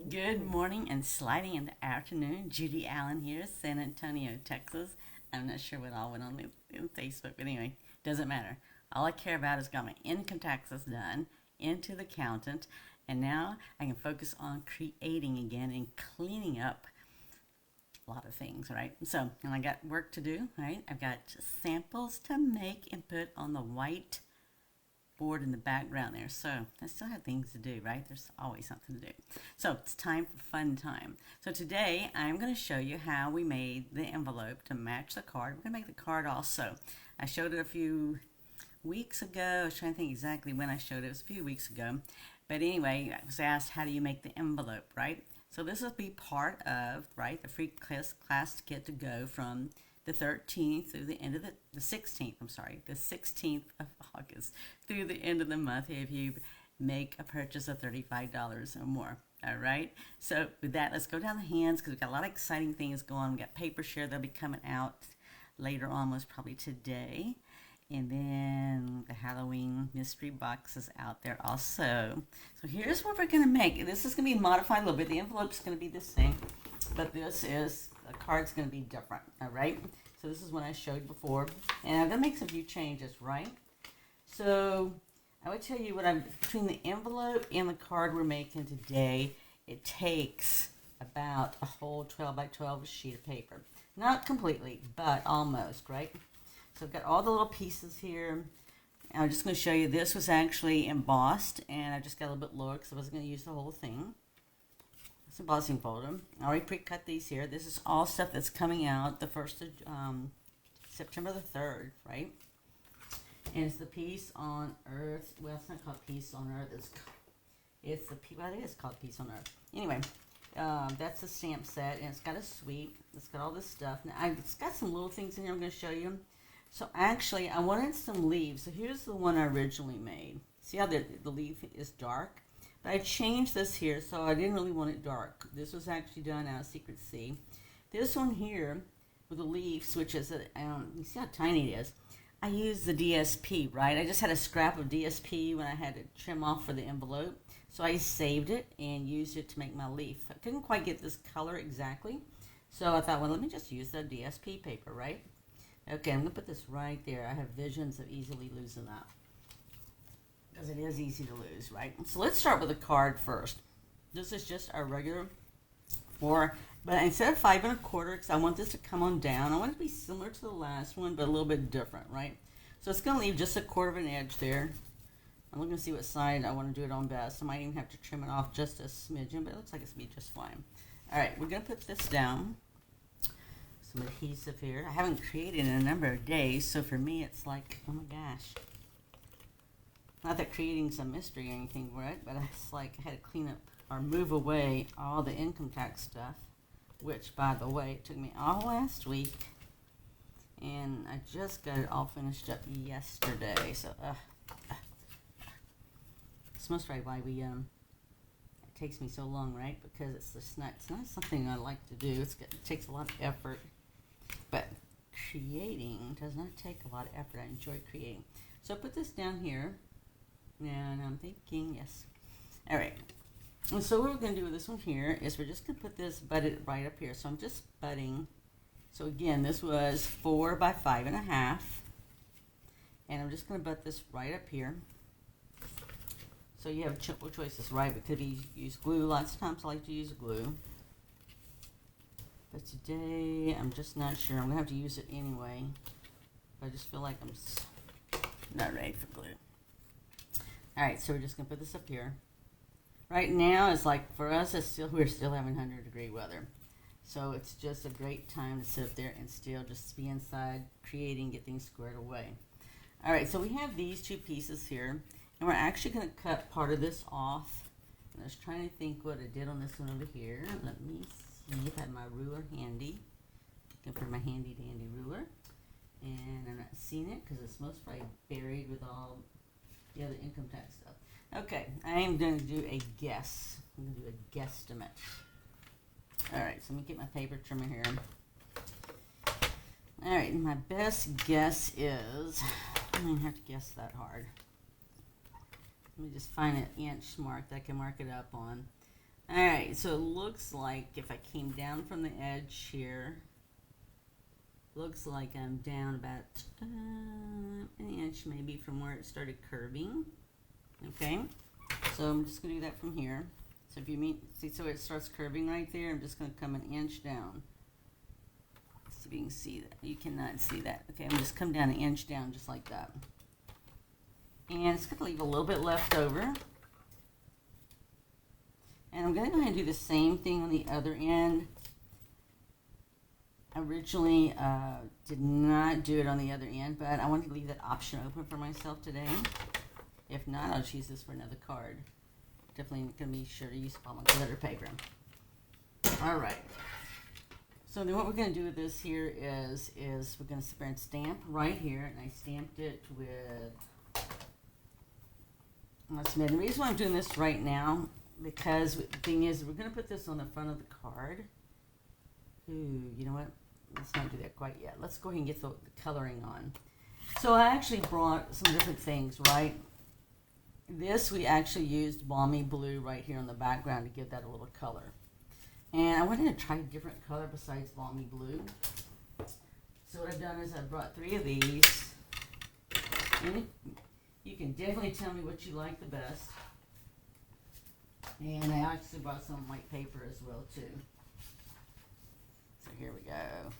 Good morning and sliding into afternoon. Judy Allen here, San Antonio, Texas. I'm not sure what all went on in Facebook, but anyway, doesn't matter. All I care about is got my income taxes done into the accountant, and now I can focus on creating again and cleaning up a lot of things, right? So, and I got work to do, right? I've got samples to make and put on the white board in the background there. So I still have things to do, right? There's always something to do. So it's time for fun time. So today I'm going to show you how we made the envelope to match the card. We're going to make the card also. I showed it a few weeks ago. I was trying to think exactly when I showed it. It was a few weeks ago. But anyway, I was asked, how do you make the envelope, right? So this will be part of, right, the free class kit to go from the 13th through the end of the 16th, I'm sorry, the 16th of August through the end of the month if you make a purchase of $35 or more. All right. So with that, let's go down the hands because we've got a lot of exciting things going on. We've got paper share that'll be coming out later on, most probably today. And then the Halloween mystery box is out there also. So here's what we're going to make. This is going to be modified a little bit. The envelope's going to be the same, but the card's going to be different. All right. So this is what I showed you before. And I'm going to make some few changes, right? So I would tell you between the envelope and the card we're making today, it takes about a whole 12 by 12 sheet of paper. Not completely, but almost, right? So I've got all the little pieces here. I'm just going to show you this was actually embossed, and I just got a little bit lower because I wasn't going to use the whole thing. It's an embossing folder. I already pre-cut these here. This is all stuff that's coming out the 1st of September the 3rd, right? And it's the Peace on Earth. Well, it's not called Peace on Earth. It's the well, it is called Peace on Earth. Anyway, that's the stamp set, and it's got a sweep. It's got all this stuff. Now, it's got some little things in here I'm going to show you. So actually, I wanted some leaves. So here's the one I originally made. See how the leaf is dark? But I changed this here, so I didn't really want it dark. This was actually done out of Secret Sea. This one here with the leaf, which is, you see how tiny it is? I used the DSP, right? I just had a scrap of DSP when I had to trim off for the envelope. So I saved it and used it to make my leaf. I couldn't quite get this color exactly. So I thought, well, let me just use the DSP paper, right? Okay, I'm going to put this right there. I have visions of easily losing that. Because it is easy to lose, right? So let's start with the card first. This is just our regular but instead of 5 1/4, because I want this to come on down, I want it to be similar to the last one, but a little bit different, right? So it's going to leave just 1/4 of an edge there. I'm looking to see what side I want to do it on best. I might even have to trim it off just a smidgen, but it looks like it's going to be just fine. All right, we're going to put this down. Some adhesive here. I haven't created in a number of days, so for me it's like, oh my gosh. Not that creating's a mystery or anything, right? But it's like I had to clean up or move away all the income tax stuff, which, by the way, it took me all last week, and I just got it all finished up yesterday. So, it's most right why it takes me so long, right? Because it's not something I like to do. It takes a lot of effort, but creating does not take a lot of effort. I enjoy creating. So I put this down here, and I'm thinking, yes. All right. And so what we're going to do with this one here is we're just going to put this butted right up here. So I'm just butting. So again, this was 4 by 5 1/2. And I'm just going to butt this right up here. So you have multiple choices, right? It could be use glue. Lots of times I like to use glue. But today, I'm just not sure. I'm going to have to use it anyway. But I just feel like I'm not ready for glue. All right, so we're just going to put this up here. Right now, it's like, for us, we're still having 100-degree weather. So it's just a great time to sit up there and still just be inside, creating, get things squared away. All right, so we have these two pieces here. And we're actually going to cut part of this off. I was trying to think what I did on this one over here. Let me see if I have my ruler handy. Looking for my handy-dandy ruler. And I'm not seeing it because it's most probably buried with all the other income tax stuff. Okay, I am going to do a guess. I'm going to do a guesstimate. Alright, so let me get my paper trimmer here. Alright, my best guess is, I don't have to guess that hard. Let me just find an inch mark that I can mark it up on. Alright, so it looks like if I came down from the edge here, looks like I'm down about an inch maybe from where it started curving. Okay, so I'm just going to do that from here. So if you see, so it starts curving right there, I'm just going to come an inch down. Let's see if you can see that. You cannot see that. Okay, I'm just come down an inch down just like that. And it's going to leave a little bit left over. And I'm going to go ahead and do the same thing on the other end. I originally did not do it on the other end, but I wanted to leave that option open for myself today. If not, I'll just use this for another card. Definitely going to be sure to use my glitter paper. All right. So then what we're going to do with this here is we're going to sit there and stamp right here. And I stamped it with Smith. The reason why I'm doing this right now, because the thing is, we're going to put this on the front of the card. Ooh, you know what? Let's not do that quite yet. Let's go ahead and get the coloring on. So I actually brought some different things, right? This, we actually used Balmy Blue right here on the background to give that a little color. And I wanted to try a different color besides Balmy Blue. So what I've done is I brought 3 of these. And you can definitely tell me what you like the best. And I actually brought some white paper as well too. So here we go.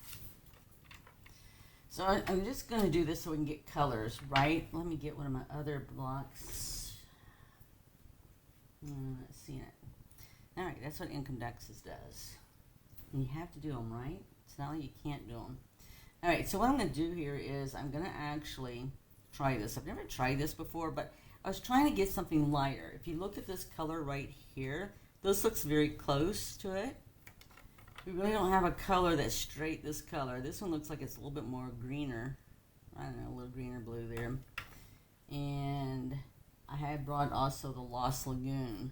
So I'm just going to do this so we can get colors, right? Let me get one of my other blocks. Let's see it. All right, that's what Incandexes does. And you have to do them, right? It's not like you can't do them. All right, so what I'm going to do here is I'm going to actually try this. I've never tried this before, but I was trying to get something lighter. If you look at this color right here, this looks very close to it. We really don't have a color that's straight this color. This one looks like it's a little bit more greener. I don't know, a little greener blue there. And I had brought also the Lost Lagoon.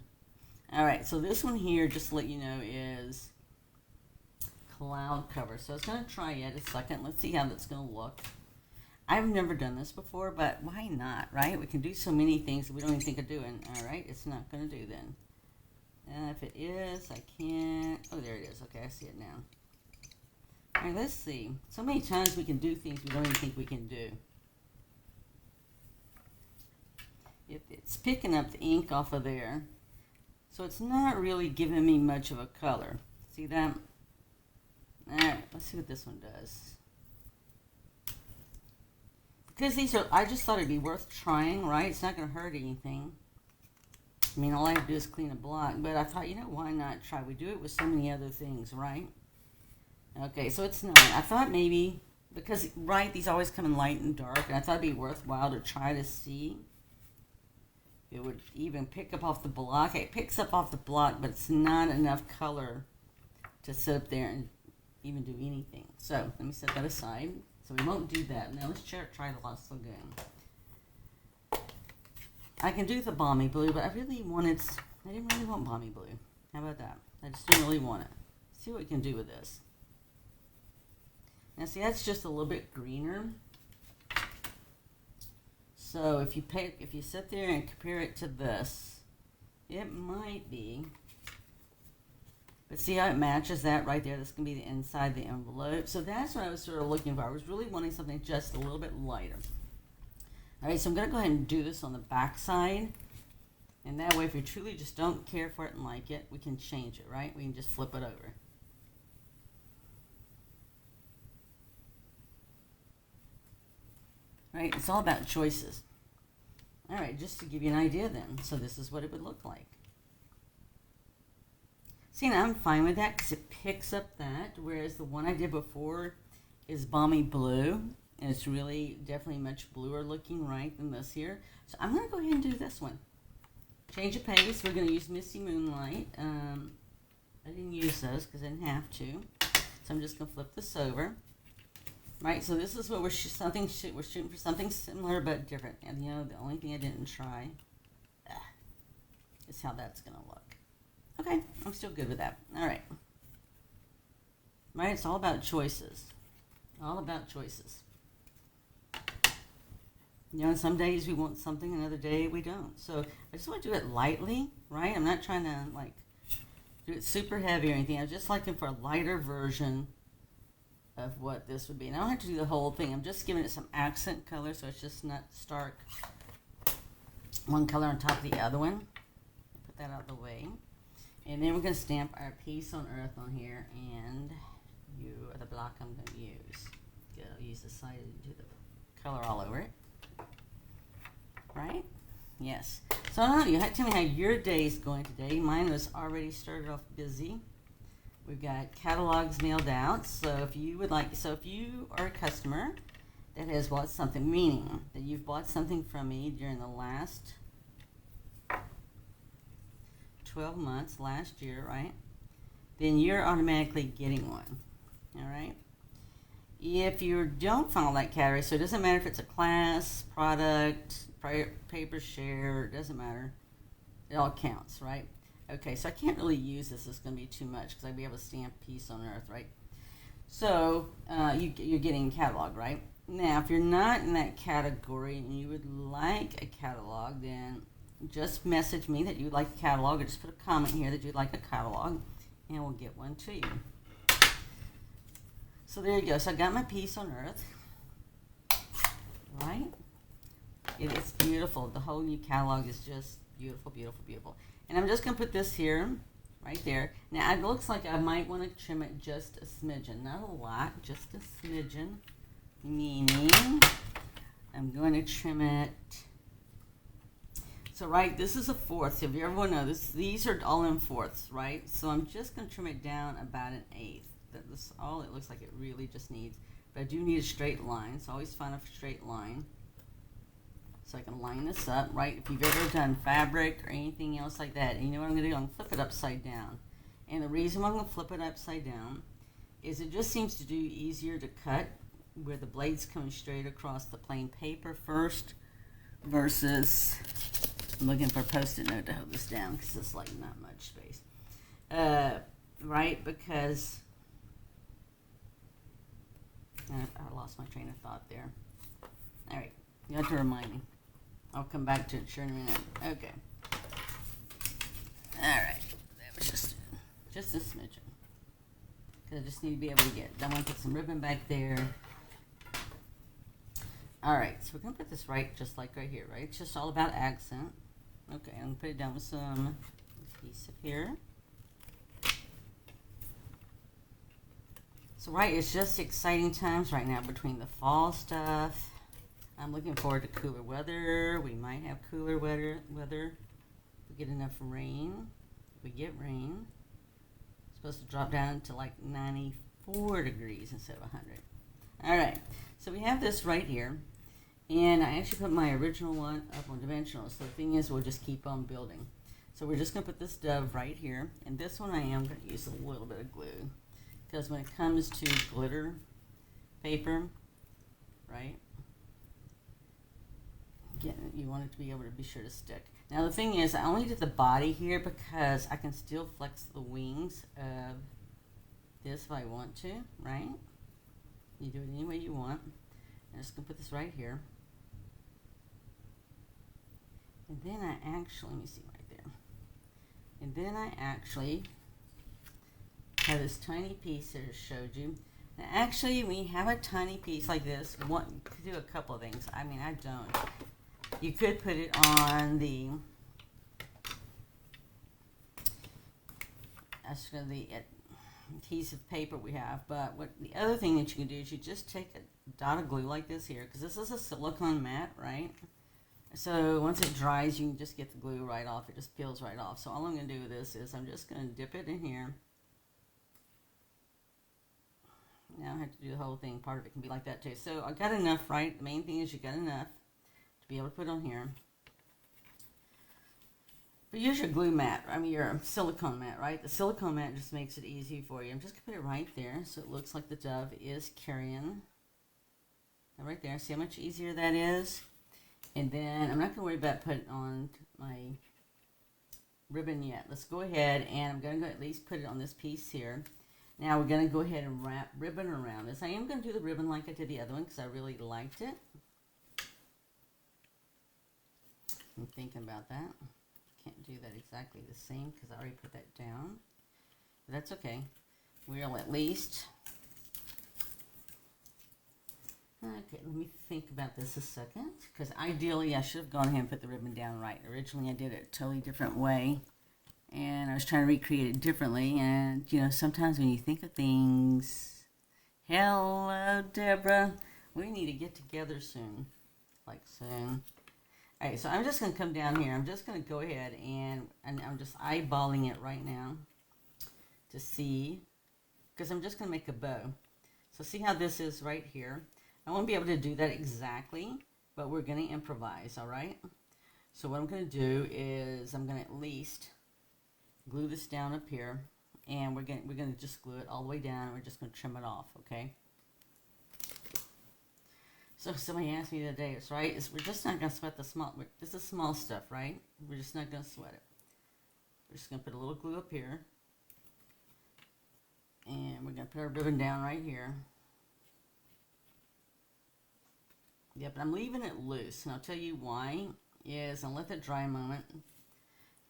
All right, so this one here, just to let you know, is Cloud Cover. So I was going to try it a second. Let's see how that's going to look. I've never done this before, but why not, right? We can do so many things that we don't even think of doing. All right, it's not going to do then. If it is, I can't. Oh, there it is. Okay, I see it now. All right, let's see. So many times we can do things we don't even think we can do. It's picking up the ink off of there. So it's not really giving me much of a color. See that? All right, let's see what this one does. Because these are, I just thought it'd be worth trying, right? It's not going to hurt anything. I mean, all I have to do is clean a block. But I thought, you know, why not try? We do it with so many other things, right? Okay, so it's not. I thought maybe, because, right, these always come in light and dark. And I thought it'd be worthwhile to try to see if it would even pick up off the block. It picks up off the block, but it's not enough color to sit up there and even do anything. So let me set that aside. So we won't do that. Now let's try the Lost Lagoon. I can do the Balmy Blue, but I didn't really want Balmy Blue. How about that? I just didn't really want it. See what we can do with this. Now see, that's just a little bit greener. So if you sit there and compare it to this, it might be. But see how it matches that right there? That's going to be the inside of the envelope. So that's what I was sort of looking for. I was really wanting something just a little bit lighter. All right, so I'm going to go ahead and do this on the back side. And that way, if you truly just don't care for it and like it, we can change it, right? We can just flip it over. Right, it's all about choices. All right, just to give you an idea then. So this is what it would look like. See, now I'm fine with that because it picks up that, whereas the one I did before is Balmy Blue, and it's really definitely much bluer looking, right, than this here. So I'm going to go ahead and do this one. Change of pace. We're going to use Misty Moonlight. I didn't use those because I didn't have to. So I'm just going to flip this over. Right, so this is what we're shooting for, something similar but different. And you know, the only thing I didn't try is how that's going to look. Okay, I'm still good with that. All right. Right, it's all about choices. All about choices. You know, some days we want something, another day we don't. So I just want to do it lightly, right? I'm not trying to, like, do it super heavy or anything. I was just looking for a lighter version of what this would be. And I don't have to do the whole thing. I'm just giving it some accent color so it's just not stark one color on top of the other one. Put that out of the way. And then we're going to stamp our Peace on Earth on here, and you are the block I'm going to use. Good, I'll use the side to do the color all over it. Right? Yes. So I don't know, you have to tell me how your day is going today. Mine was already started off busy. We've got catalogs mailed out. So if you would like, so if you are a customer that has bought something, meaning that you've bought something from me during the last 12 months, last year, right? Then you're automatically getting one. All right? If you don't follow that category, so it doesn't matter if it's a class, product, paper share, it doesn't matter. It all counts, right? Okay, so I can't really use this. It's going to be too much because I'd be able to stamp Peace on Earth, right? So you're getting a catalog, right? Now, if you're not in that category and you would like a catalog, then just message me that you'd like a catalog, or just put a comment here that you'd like a catalog, and we'll get one to you. So there you go. So I got my Peace on Earth, right? It is beautiful. The whole new catalog is just beautiful, beautiful, beautiful. And I'm just going to put this here, right there. Now, it looks like I might want to trim it just a smidgen. Not a lot, just a smidgen. Meaning, I'm going to trim it. So, right, this is a fourth. So if you ever want to know, these are all in fourths, right? So I'm just going to trim it down about an eighth. That's all it looks like it really just needs. But I do need a straight line, so always find a straight line. So I can line this up, right? If you've ever done fabric or anything else like that, and you know what I'm going to do? I'm going to flip it upside down. And the reason why I'm going to flip it upside down is it just seems to do easier to cut where the blade's coming straight across the plain paper first versus, I'm looking for a post-it note to hold this down because it's like not much space. Right? Because I lost my train of thought there. All right. You have to remind me. I'll come back to it sure in a minute. Okay. All right. That was just a smidgen. Because I just need to be able to get it. I want to put some ribbon back there. All right. So we're going to put this right just like right here, right? It's just all about accent. Okay. I'm going to put it down with some adhesive here. So, right, it's just exciting times right now between the fall stuff. I'm looking forward to cooler weather. We might have cooler weather. If we get enough rain. If we get rain. It's supposed to drop down to like 94 degrees instead of 100. All right, so we have this right here. And I actually put my original one up on dimensional. So the thing is, we'll just keep on building. So we're just going to put this dove right here. And this one I am going to use a little bit of glue. Because when it comes to glitter paper, right, you want it to be able to be sure to stick. Now the thing is, I only did the body here because I can still flex the wings of this if I want to, right? You do it any way you want. I'm just going to put this right here. And then I actually, let me see right there. And then I actually have this tiny piece that I showed you. Now actually, when you have a tiny piece like this, you could do a couple of things. I mean, I don't. You could put it on the adhesive paper we have, but what the other thing that you can do is you just take a dot of glue like this here, because this is a silicone mat, right? So once it dries, you can just get the glue right off. It just peels right off. So all I'm going to do with this is I'm just going to dip it in here. Now I have to do the whole thing. Part of it can be like that too. So I got enough, right? The main thing is you got enough to be able to put on here. But use your glue mat, I mean your silicone mat, right? The silicone mat just makes it easy for you. I'm just going to put it right there so it looks like the dove is carrying. Right there. See how much easier that is? And then I'm not going to worry about putting on my ribbon yet. Let's go ahead and I'm going to at least put it on this piece here. Now we're going to go ahead and wrap ribbon around this. I am going to do the ribbon like I did the other one because I really liked it. I'm thinking about that. Can't do that exactly the same because I already put that down. but that's okay. We'll at least... Okay, let me think about this a second, because ideally I should have gone ahead and put the ribbon down right. Originally I did it a totally different way, and I was trying to recreate it differently, and you know, sometimes when you think of things... Hello, Deborah. We need to get together soon, like soon. All right, so I'm just going to come down here. I'm just going to go ahead and I'm just eyeballing it right now to see, because I'm just going to make a bow. So see how this is right here? I won't be able to do that exactly, but we're going to improvise, all right? So what I'm going to do is I'm going to at least glue this down up here, and we're going to just glue it all the way down, and we're just going to trim it off, okay? So somebody asked me the other day, we're just not going to sweat the small, this is small stuff, right? We're just not going to sweat it. We're just going to put a little glue up here, and we're going to put our ribbon down right here. Yep, I'm leaving it loose, and I'll tell you why. Is I'll let that dry a moment.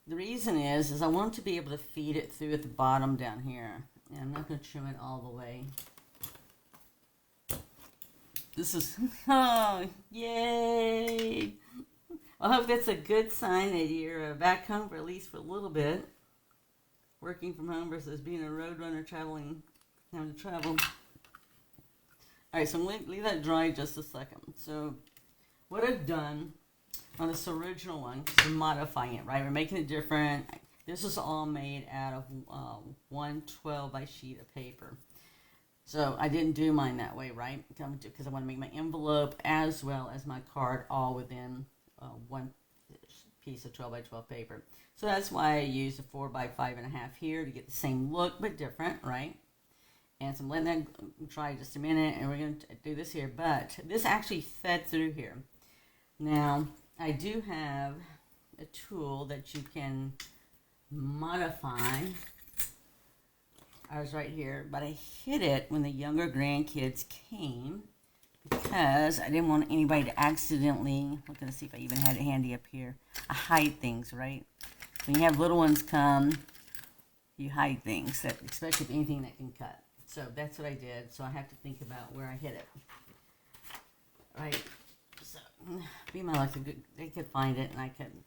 The reason is I want to be able to feed it through at the bottom down here. And I'm not going to trim it all the way. This is, oh, yay! I hope that's a good sign that you're back home for at least for a little bit. Working from home versus being a road runner having to travel. Alright, so I'm going to leave that dry just a second. So, what I've done on this original one, because we're modifying it, right? We're making it different. This is all made out of 1/12 by sheet of paper. So, I didn't do mine that way, right? Because I want to make my envelope as well as my card all within one piece of 12 by 12 paper. So, that's why I used a 4 by 5.5 here to get the same look, but different, right? And so I'm letting that dry just a minute, and we're going to do this here. But this actually fed through here. Now, I do have a tool that you can modify. Ours right here, but I hid it when the younger grandkids came because I didn't want anybody to accidentally, I'm going to see if I even had it handy up here, I hide things, right? When you have little ones come, you hide things, that, especially if anything that can cut. So that's what I did. So I have to think about where I hid it. Right. So be my luck. They could find it and I couldn't.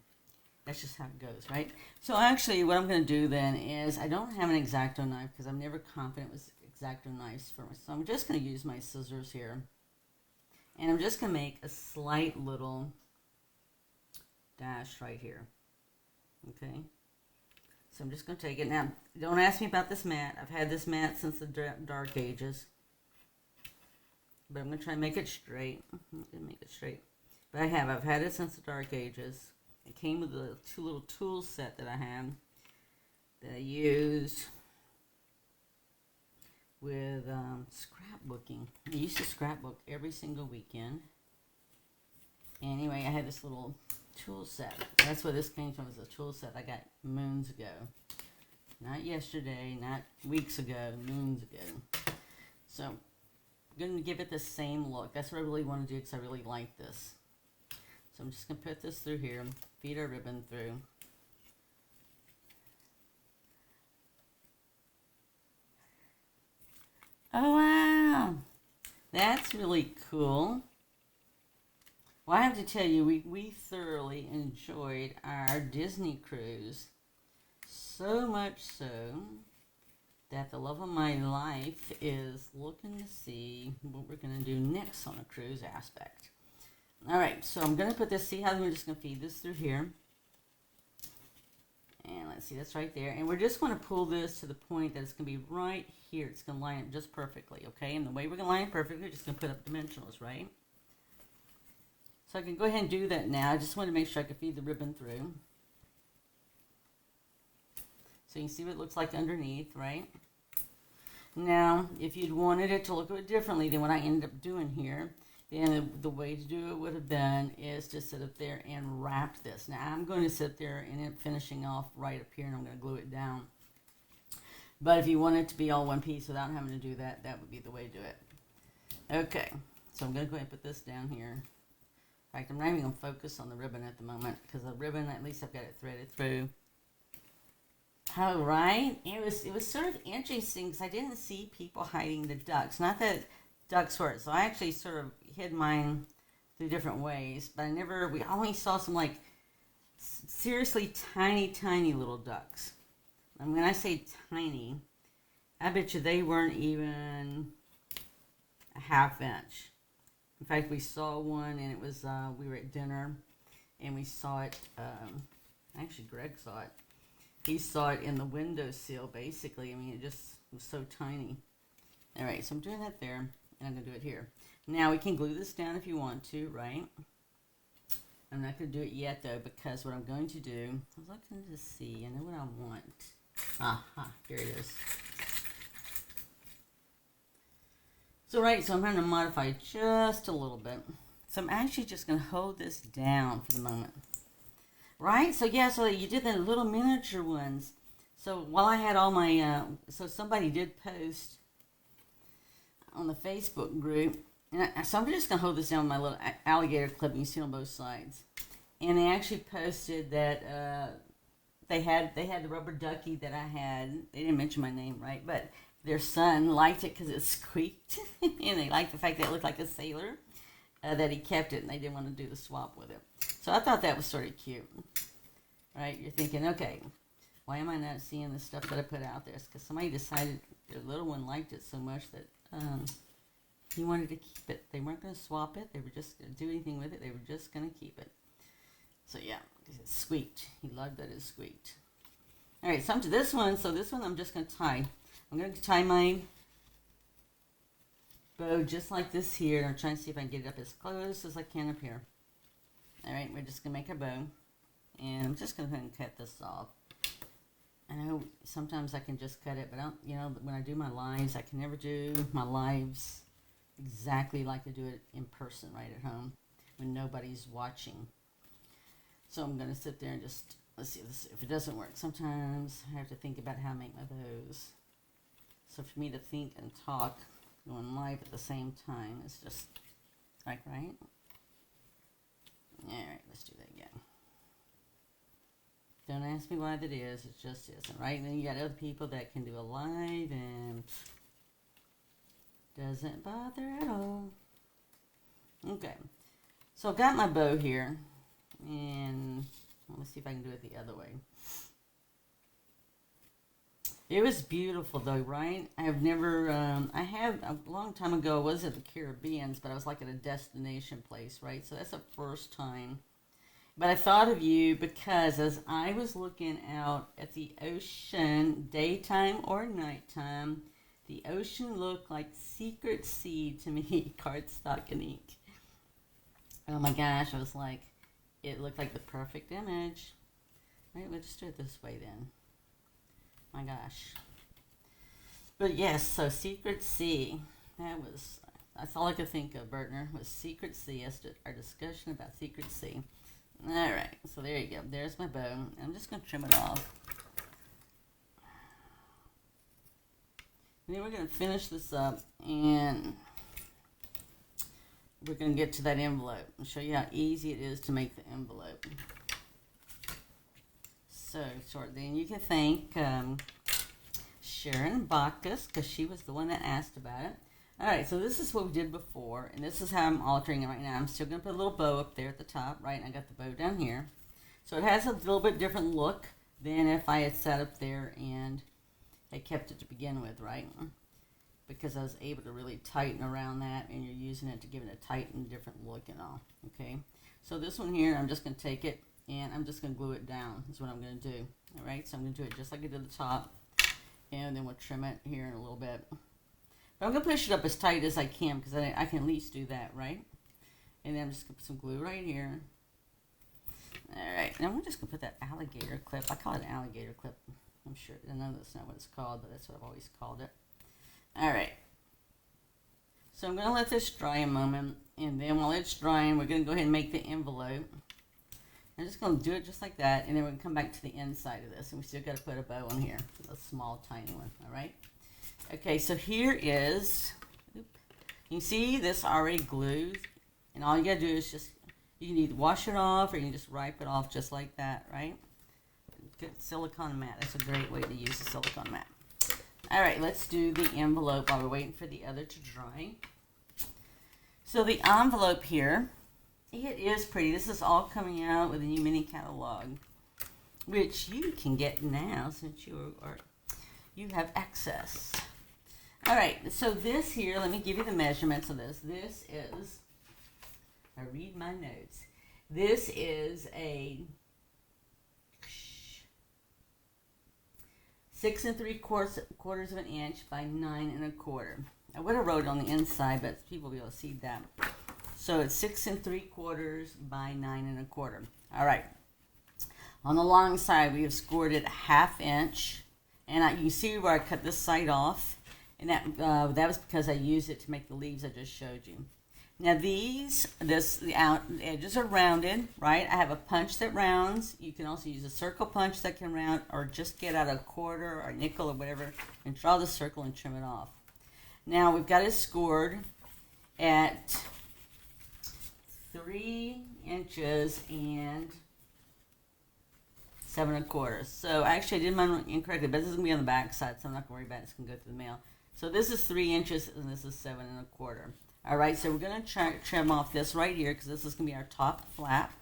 That's just how it goes, right? So actually what I'm going to do then is I don't have an X-Acto knife because I'm never confident with X-Acto knives for me. So I'm just going to use my scissors here. And I'm just going to make a slight little dash right here. Okay. So I'm just going to take it. Now, don't ask me about this mat. I've had this mat since the dark ages. But I'm going to try and make it straight. I'm going to make it straight. But I've had it since the dark ages. It came with a two little tool set that I had that I used with scrapbooking. I used to scrapbook every single weekend. Anyway, I had this little tool set. That's where this came from, is a tool set I got moons ago. Not yesterday, not weeks ago, moons ago. So, I'm going to give it the same look. That's what I really want to do because I really like this. So I'm just going to put this through here, feed our ribbon through. Oh, wow. That's really cool. Well, I have to tell you, we thoroughly enjoyed our Disney cruise. So much so that the love of my life is looking to see what we're going to do next on a cruise aspect. Alright, so I'm going to put this, see how we're just going to feed this through here. And let's see, that's right there. And we're just going to pull this to the point that it's going to be right here. It's going to line up just perfectly, okay? And the way we're going to line it perfectly, we're just going to put up dimensionals, right? So I can go ahead and do that now. I just want to make sure I can feed the ribbon through. So you can see what it looks like underneath, right? Now, if you'd wanted it to look a bit differently than what I ended up doing here, then the way to do it would have been is to sit up there and wrap this. Now, I'm going to sit there and end up finishing off right up here, and I'm going to glue it down. But if you want it to be all one piece without having to do that, that would be the way to do it. Okay, so I'm going to go ahead and put this down here. In fact, I'm not even going to focus on the ribbon at the moment because the ribbon, at least I've got it threaded through. Oh, right. It was sort of interesting because I didn't see people hiding the ducks. Not that ducks were. So I actually sort of hid mine through different ways, but I never. We only saw some like seriously tiny, tiny little ducks. And when I say tiny, I bet you they weren't even a half inch. In fact, we saw one, and it was we were at dinner, and we saw it. Actually, Greg saw it. He saw it in the windowsill, basically. I mean, it just was so tiny. All right, so I'm doing that there, and I'm going to do it here. Now, we can glue this down if you want to, right? I'm not going to do it yet, though, because what I'm going to do, I was looking to see, I know what I want. Aha, here it is. So, right, so I'm going to modify just a little bit. So I'm actually just going to hold this down for the moment. Right? So, yeah, so you did the little miniature ones. So, while I had all my, so somebody did post on the Facebook group, and so I'm just going to hold this down with my little alligator clip, and you see it on both sides. And they actually posted that they had the rubber ducky that I had. They didn't mention my name, right? But their son liked it because it squeaked, and they liked the fact that it looked like a sailor. That he kept it, and they didn't want to do the swap with it. So I thought that was sort of cute. Right? You're thinking, okay, why am I not seeing the stuff that I put out there? It's because somebody decided their little one liked it so much that he wanted to keep it. They weren't going to swap it. They were just going to do anything with it. They were just going to keep it. So yeah, it squeaked. He loved that it squeaked. All right, so I'm to this one. So this one I'm just going to tie. I'm going to tie my bow just like this here. I'm trying to see if I can get it up as close as I can up here. All right, we're just going to make a bow. And I'm just going to cut this off. I know sometimes I can just cut it, but I don't, you know, when I do my lives, I can never do my lives exactly like I do it in person right at home when nobody's watching. So I'm going to sit there and just, let's see if it doesn't work. Sometimes I have to think about how to make my bows. So for me to think and talk going live at the same time is just like, right? All right, let's do that again. Don't ask me why that is. It just isn't, right? And then you got other people that can do a live and doesn't bother at all. Okay. So I've got my bow here. And let's see if I can do it the other way. It was beautiful though, right? I have never, I had a long time ago, I was at the Caribbeans, but I was like at a destination place, right? So that's the first time. But I thought of you because as I was looking out at the ocean, daytime or nighttime, the ocean looked like Secret Sea to me, cardstock and ink. Oh my gosh, I was like, it looked like the perfect image. Right, we'll just do it this way then. My gosh. But yes, so Secret Sea, that's all I could think of, Bertner, was Secret Sea, our discussion about Secret Sea. All right, so there you go. There's my bow. I'm just going to trim it off. And then we're going to finish this up, and we're going to get to that envelope. I'll show you how easy it is to make the envelope. So, then you can thank Sharon Bacchus, because she was the one that asked about it. All right, so this is what we did before, and this is how I'm altering it right now. I'm still going to put a little bow up there at the top, right? And I got the bow down here. So it has a little bit different look than if I had sat up there and had kept it to begin with, right? Because I was able to really tighten around that, and you're using it to give it a tight and different look and all, okay? So this one here, I'm just going to take it, and I'm just going to glue it down is what I'm going to do, all right? So I'm going to do it just like I did the top, and then we'll trim it here in a little bit. But I'm going to push it up as tight as I can because I can at least do that, right? And then I'm just going to put some glue right here. All right. Now I'm just going to put that alligator clip. I call it an alligator clip. I'm sure. I know that's not what it's called, but that's what I've always called it. All right. So I'm going to let this dry a moment. And then while it's drying, we're going to go ahead and make the envelope. I'm just going to do it just like that. And then we're going to come back to the inside of this. And we still got to put a bow on here. A small, tiny one. All right. Okay, so here is, you can see this already glued, and all you gotta do is just, you can either wash it off or you can just wipe it off just like that, right? good silicone mat. That's a great way to use the silicone mat. All right, let's do the envelope while we're waiting for the other to dry. So the envelope here, it is pretty. This is all coming out with a new mini catalog, which you can get now since you have access. All right, so this here, let me give you the measurements of this. This is, I read my notes. This is a 6 3/4 of an inch by 9 1/4. I would have wrote it on the inside, but people will be able to see that. So it's 6 3/4 by 9 1/4. All right. On the long side, we have scored it 1/2 inch, and you can see where I cut this side off, and that was because I used it to make the leaves I just showed you. Now the edges are rounded, right? I have a punch that rounds. You can also use a circle punch that can round, or just get out a quarter or a nickel or whatever and draw the circle and trim it off. Now we've got it scored at 3 inches and 7 1/4. So actually I did mine incorrectly, but this is going to be on the back side, so I'm not going to worry about it. It's going to go through the mail. So this is 3 inches and this is 7 1/4. All right, so we're going to trim off this right here because this is going to be our top flap.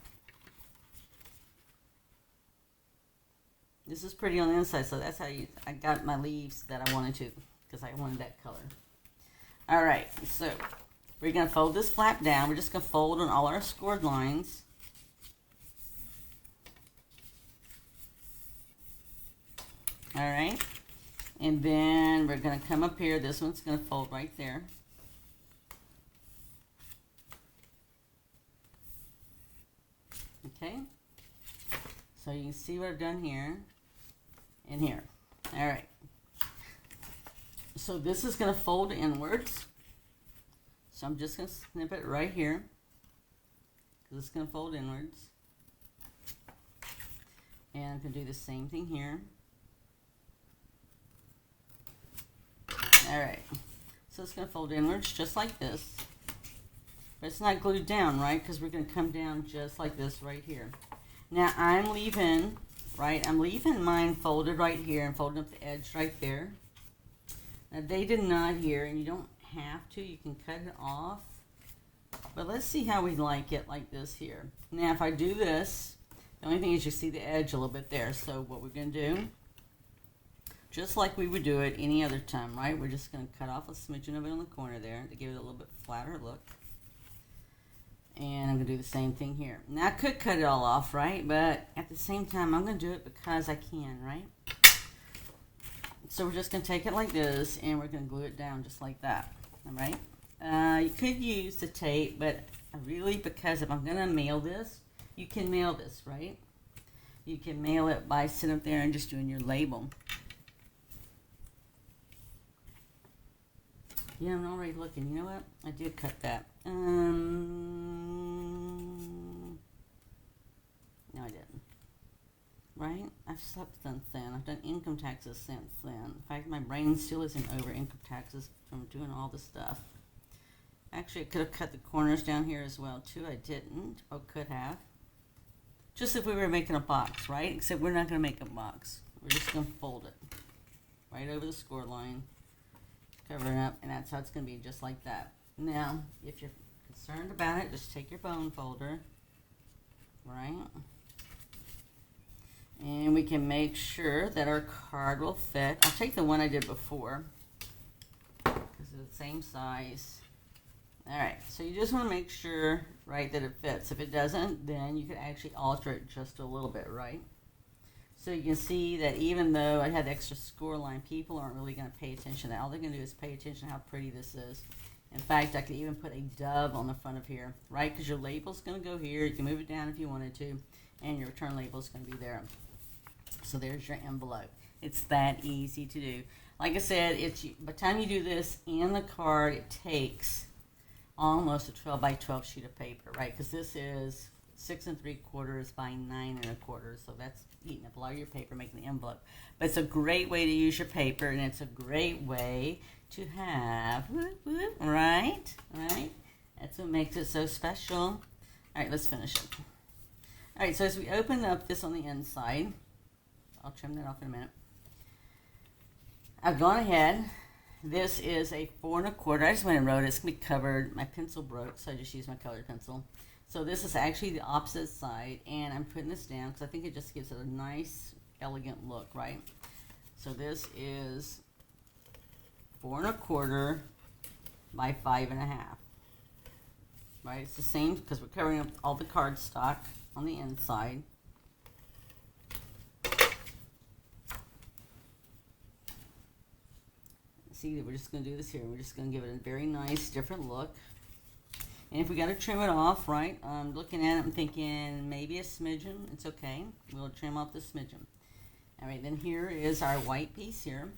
This is pretty on the inside, so that's how I got my leaves that I wanted to, because I wanted that color. All right, so we're going to fold this flap down. We're just going to fold on all our scored lines. All right, and then we're going to come up here. This one's going to fold right there. Okay, so you can see what I've done here and here. All right, so this is going to fold inwards. So I'm just going to snip it right here because it's going to fold inwards. And I'm going to do the same thing here. All right, so it's going to fold inwards just like this. But it's not glued down, right? Because we're going to come down just like this right here. Now I'm leaving mine folded right here and folding up the edge right there. Now they did not here, and you don't have to. You can cut it off. But let's see how we like it like this here. Now if I do this, the only thing is you see the edge a little bit there. So what we're going to do, just like we would do it any other time, right? We're just going to cut off a smidgen of it on the corner there to give it a little bit flatter look. And I'm going to do the same thing here. Now I could cut it all off, right? But at the same time, I'm going to do it because I can, right? So we're just going to take it like this, and we're going to glue it down just like that, all right? You could use the tape, but really, because if I'm going to mail this, you can mail this, right? You can mail it by sitting up there and just doing your label. Yeah, I'm already looking. You know what? I did cut that. No, I didn't. Right? I've slept since then. I've done income taxes since then. In fact, my brain still isn't over income taxes from doing all this stuff. Actually, I could have cut the corners down here as well, too. I didn't. Oh, could have. Just if we were making a box, right? Except we're not going to make a box. We're just going to fold it right over the score line. Cover it up, and that's how it's going to be, just like that. Now, if you're concerned about it, just take your bone folder, right? And we can make sure that our card will fit. I'll take the one I did before because it's the same size. All right, so you just want to make sure, right, that it fits. If it doesn't, then you can actually alter it just a little bit, right? So you can see that even though I had the extra score line, people aren't really going to pay attention to that. All they're going to do is pay attention to how pretty this is. In fact, I could even put a dove on the front of here, right? Because your label's going to go here. You can move it down if you wanted to, and your return label is going to be there. So there's your envelope. It's that easy to do. Like I said, by the time you do this and the card, it takes almost a 12 by 12 sheet of paper, right? Because this is 6 3/4 by 9 1/4, so that's eating up a lot of your paper, making the envelope. But it's a great way to use your paper, and it's a great way to have, right? That's what makes it so special. All right, let's finish it. All right, so as we open up this on the inside, I'll trim that off in a minute. I've gone ahead. This is a 4 1/4. I just went and wrote it. It's going to be covered. My pencil broke, so I just used my colored pencil. So this is actually the opposite side, and I'm putting this down because I think it just gives it a nice, elegant look, right? So this is 4 1/4 by 5 1/2. Right, it's the same because we're covering up all the cardstock on the inside. See, we're just going to do this here. We're just going to give it a very nice, different look. And if we got to trim it off, right, I'm looking at it, I'm thinking maybe a smidgen. It's okay. We'll trim off the smidgen. All right, then here is our white piece here.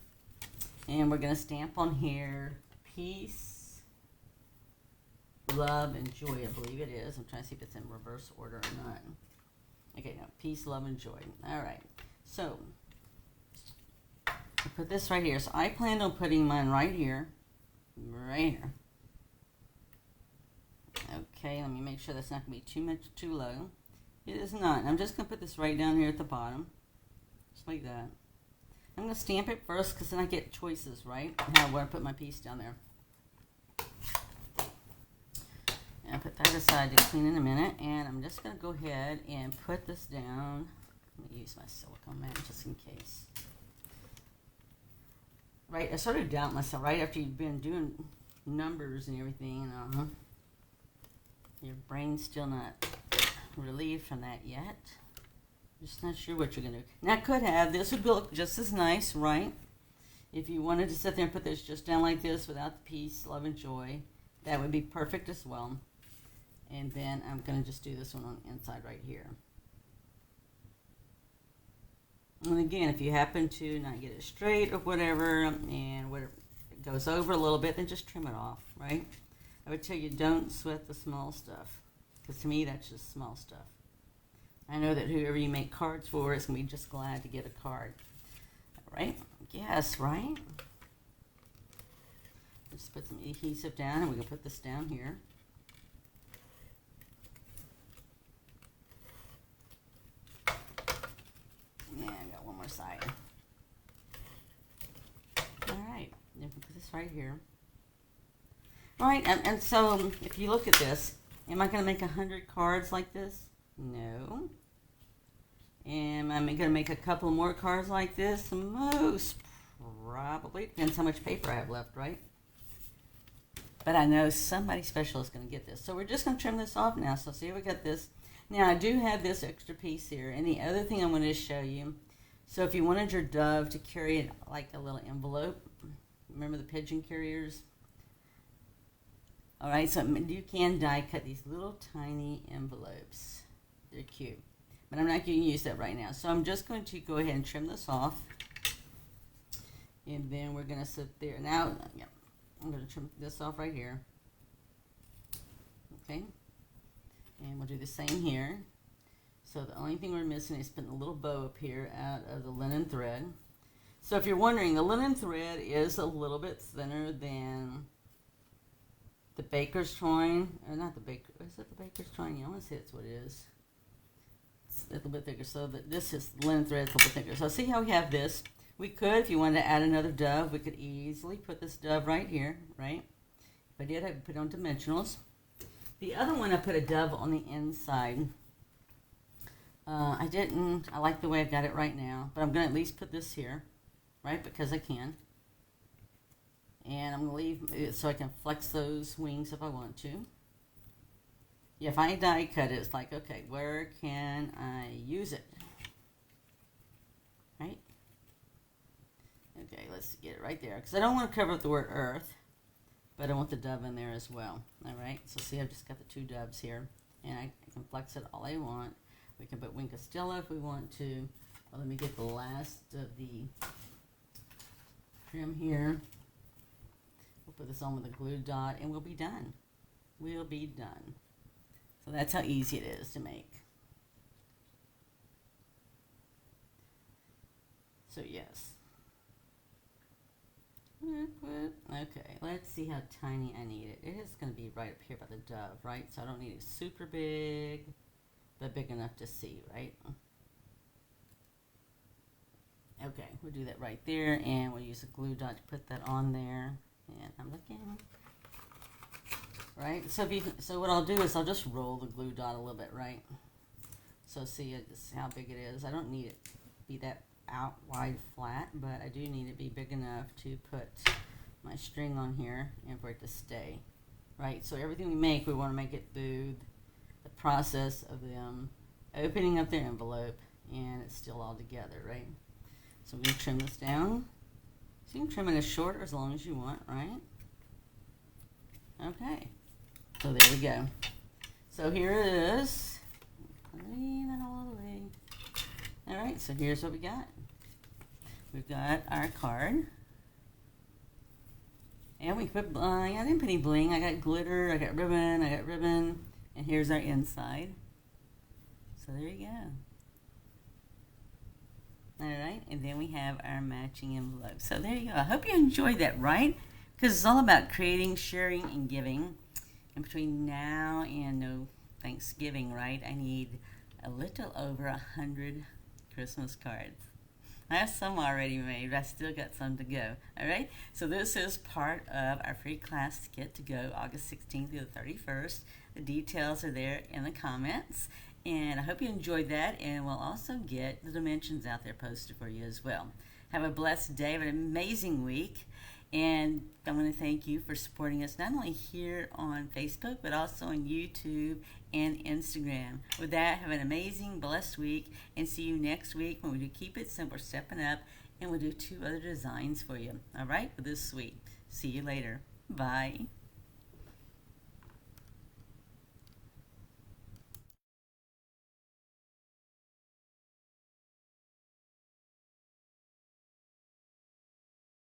And we're going to stamp on here, peace, love, and joy, I believe it is. I'm trying to see if it's in reverse order or not. Okay, now, peace, love, and joy. All right, so I put this right here. So I planned on putting mine right here, right here. Okay, let me make sure that's not going to be too low. It is not. I'm just going to put this right down here at the bottom, just like that. I'm going to stamp it first because then I get choices, right? How I want to put my piece down there. And I'll put that aside to clean in a minute. And I'm just going to go ahead and put this down. Let me use my silicone mat just in case. Right, I sort of doubt myself, right after you've been doing numbers and everything, your brain's still not relieved from that yet. Just not sure what you're going to do. Now, I could have, this would look just as nice, right? If you wanted to sit there and put this just down like this without the peace, love, and joy, that would be perfect as well. And then I'm going to just do this one on the inside right here. And again, if you happen to not get it straight or whatever, and whatever it goes over a little bit, then just trim it off, right? I would tell you, don't sweat the small stuff, because to me, that's just small stuff. I know that whoever you make cards for is going to be just glad to get a card. All right? Yes, right? Just put some adhesive down, and we're going to put this down here. Yeah, I got one more side. All right, then we'll put this right here. All right, and so if you look at this, am I going to make 100 cards like this? No. Am I going to make a couple more cards like this? Most probably. Depends how much paper I have left, right? But I know somebody special is going to get this. So we're just going to trim this off now. So see, we got this. Now, I do have this extra piece here. And the other thing I wanted to show you, so if you wanted your dove to carry it like a little envelope, remember the pigeon carriers? All right, so you can die cut these little tiny envelopes. They're cute. But I'm not going to use that right now. So I'm just going to go ahead and trim this off. And then we're going to sit there. Now, yeah, I'm going to trim this off right here. Okay. And we'll do the same here. So the only thing we're missing is putting a little bow up here out of the linen thread. So if you're wondering, the linen thread is a little bit thinner than the baker's twine. Or not the baker, is it the baker's twine? Yeah, I want to say that's what it is. It's a little bit thicker. So this is linen thread, a little bit thicker. So see how we have this? We could, if you wanted to add another dove, we could easily put this dove right here, right? If I did, I would put it on dimensionals. The other one, I put a dove on the inside. I didn't. I like the way I've got it right now. But I'm going to at least put this here, right? Because I can. And I'm going to leave it so I can flex those wings if I want to. Yeah, if I die cut it, it's like, okay, where can I use it? Right? Okay, let's get it right there. Because I don't want to cover up the word earth. But I want the dove in there as well. Alright, so see, I've just got the two doves here. And I can flex it all I want. We can put wing Castilla if we want to. Well, let me get the last of the trim here. We'll put this on with a glue dot and we'll be done. We'll be done. So that's how easy it is to make. So yes. Okay, let's see how tiny I need it. It is going to be right up here by the dove, right? So I don't need it super big, but big enough to see, right? Okay, we'll do that right there, and we'll use a glue dot to put that on there. And I'm looking, right? So what I'll do is I'll just roll the glue dot a little bit, right? So see how big it is. I don't need it to be that out wide flat, but I do need it to be big enough to put my string on here and for it to stay, right? So everything we make, we want to make it through the process of them opening up their envelope and it's still all together, right? So I'm going to trim this down. So you can trim it as short or as long as you want, right? Okay. So there we go. So here it is. Lean it all the way. All right, so here's what we got. We've got our card. And we put bling. I didn't put any bling. I got glitter, I got ribbon, and here's our inside. So there you go. Alright, and then we have our matching envelope. So there you go. I hope you enjoyed that, right? Because it's all about creating, sharing, and giving. And between now and Thanksgiving, right, I need a little over 100 Christmas cards. I have some already made, but I still got some to go. Alright, so this is part of our free class kit to go August 16th through the 31st. The details are there in the comments. And I hope you enjoyed that, and we'll also get the dimensions out there posted for you as well. Have a blessed day, have an amazing week, and I want to thank you for supporting us not only here on Facebook, but also on YouTube and Instagram. With that, have an amazing, blessed week, and see you next week when we do Keep It Simple, Stepping Up, and we'll do 2 other designs for you. All right, with this sweet. See you later. Bye.